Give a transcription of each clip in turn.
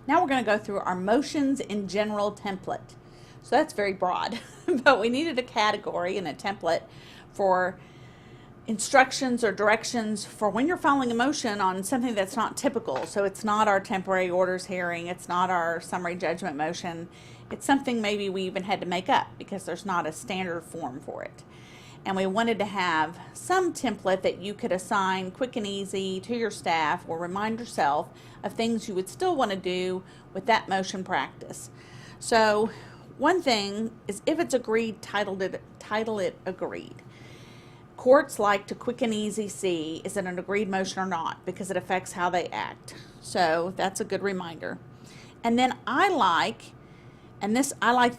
Now we're going to go through our motions in general template. So that's very broad, but we needed a category and a template for instructions or directions for when you're filing a motion on something that's not typical. So it's not our temporary orders hearing, it's not our summary judgment motion. It's something maybe we even had to make up because there's not a standard form for it. And we wanted to have some template that you could assign quick and easy to your staff or remind yourself of things you would still want to do with that motion practice. So one thing is, if it's agreed, title it agreed. Courts like to quick and easy see is it an agreed motion or not, because it affects how they act. So that's a good reminder. And then I like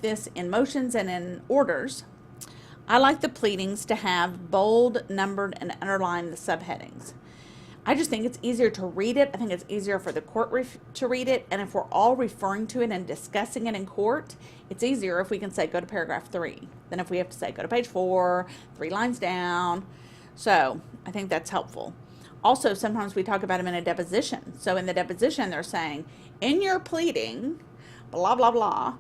this in motions and in orders. I like the pleadings to have bold, numbered, and underline the subheadings. I just think it's easier to read it. I think it's easier for the court to read it. And if we're all referring to it and discussing it in court, it's easier if we can say, go to paragraph 3, than if we have to say, go to page 4, 3 lines down. So I think that's helpful. Also, sometimes we talk about them in a deposition. So in the deposition, they're saying, in your pleading, blah, blah, blah.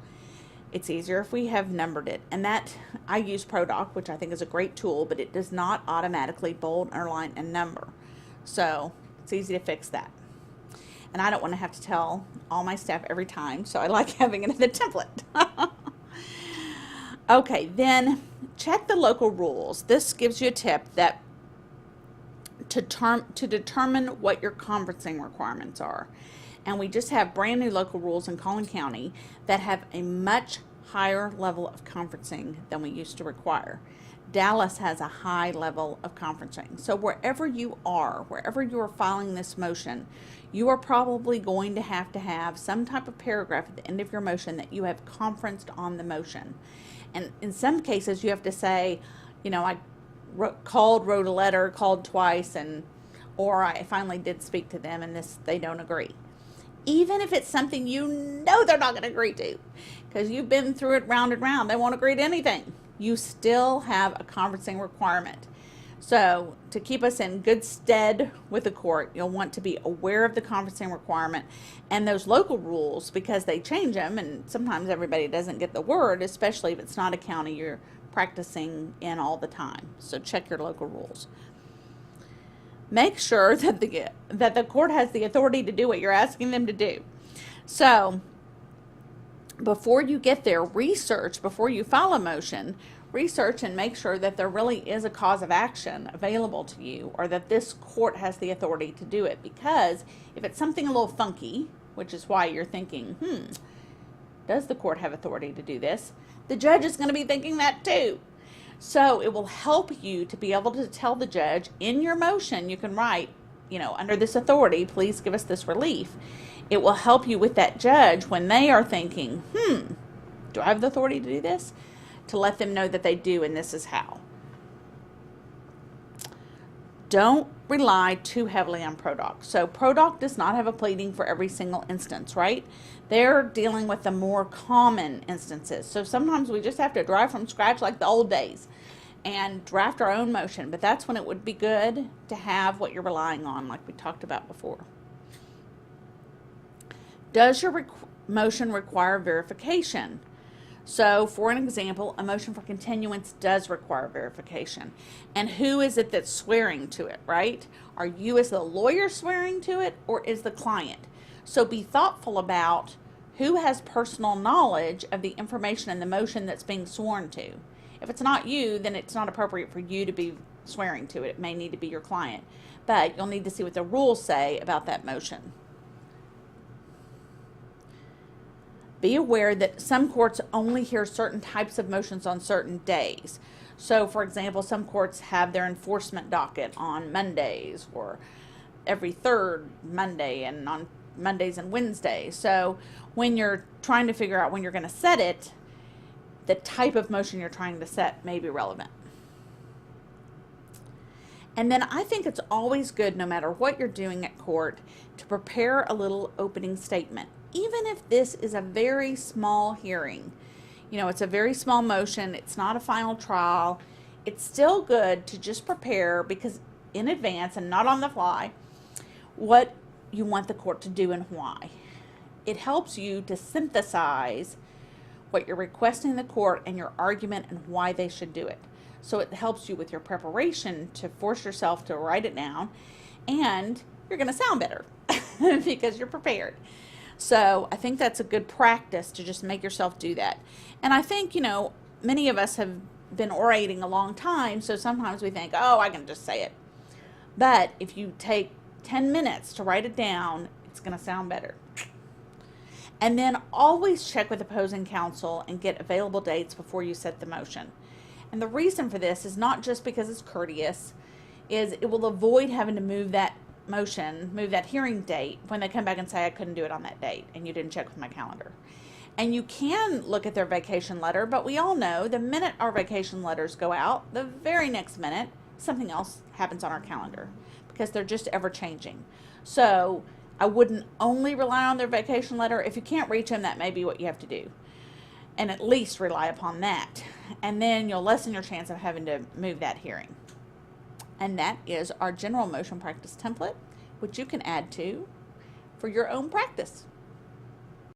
It's easier if we have numbered it. And that, I use ProDoc, which I think is a great tool, but it does not automatically bold, underline, and number. So it's easy to fix that. And I don't want to have to tell all my staff every time, so I like having it in the template. Okay, then check the local rules. This gives you a tip that to determine what your conferencing requirements are. And we just have brand new local rules in Collin County that have a much higher level of conferencing than we used to require. Dallas has a high level of conferencing. So wherever you are filing this motion, you are probably going to have some type of paragraph at the end of your motion that you have conferenced on the motion. And in some cases, you have to say, I wrote a letter, called twice, or I finally did speak to them, and they don't agree. Even if it's something they're not going to agree to, because you've been through it round and round, they won't agree to anything. You still have a conferencing requirement. So to keep us in good stead with the court, you'll want to be aware of the conferencing requirement and those local rules, because they change them, and sometimes everybody doesn't get the word, especially if it's not a county you're practicing in all the time. So check your local rules. Make sure that the court has the authority to do what you're asking them to do. So before you get there, before you file a motion, research and make sure that there really is a cause of action available to you, or that this court has the authority to do it. Because if it's something a little funky, which is why you're thinking, does the court have authority to do this? The judge is going to be thinking that too. So it will help you to be able to tell the judge in your motion, you can write, under this authority, please give us this relief. It will help you with that judge when they are thinking, do I have the authority to do this? To let them know that they do, and this is how. Don't rely too heavily on ProDoc. So ProDoc does not have a pleading for every single instance, right? They're dealing with the more common instances. So sometimes we just have to drive from scratch like the old days and draft our own motion. But that's when it would be good to have what you're relying on, like we talked about before. Does your motion require verification? So, for an example, a motion for continuance does require verification. And who is it that's swearing to it, right? Are you as the lawyer swearing to it, or is the client? So be thoughtful about who has personal knowledge of the information in the motion that's being sworn to. If it's not you, then it's not appropriate for you to be swearing to it. It may need to be your client. But you'll need to see what the rules say about that motion. Be aware that some courts only hear certain types of motions on certain days. So, for example, some courts have their enforcement docket on Mondays, or every third Monday, and on Mondays and Wednesdays. So when you're trying to figure out when you're going to set it, the type of motion you're trying to set may be relevant. And then I think it's always good, no matter what you're doing at court, to prepare a little opening statement. Even if this is a very small hearing, it's a very small motion, it's not a final trial, it's still good to just prepare, because in advance and not on the fly, what you want the court to do and why. it helps you to synthesize what you're requesting in the court and your argument and why they should do it. So it helps you with your preparation to force yourself to write it down, and you're going to sound better because you're prepared. So I think that's a good practice to just make yourself do that. And I think, many of us have been orating a long time, so sometimes we think, oh, I can just say it. But if you take 10 minutes to write it down, it's going to sound better. And then always check with opposing counsel and get available dates before you set the motion. And the reason for this is not just because it's courteous, is it will avoid having to move that hearing date when they come back and say, I couldn't do it on that date and you didn't check with my calendar. And you can look at their vacation letter, but we all know the minute our vacation letters go out, the very next minute, something else happens on our calendar because they're just ever changing. So I wouldn't only rely on their vacation letter. If you can't reach them, that may be what you have to do. And at least rely upon that. And then you'll lessen your chance of having to move that hearing. And that is our general motion practice template, which you can add to for your own practice.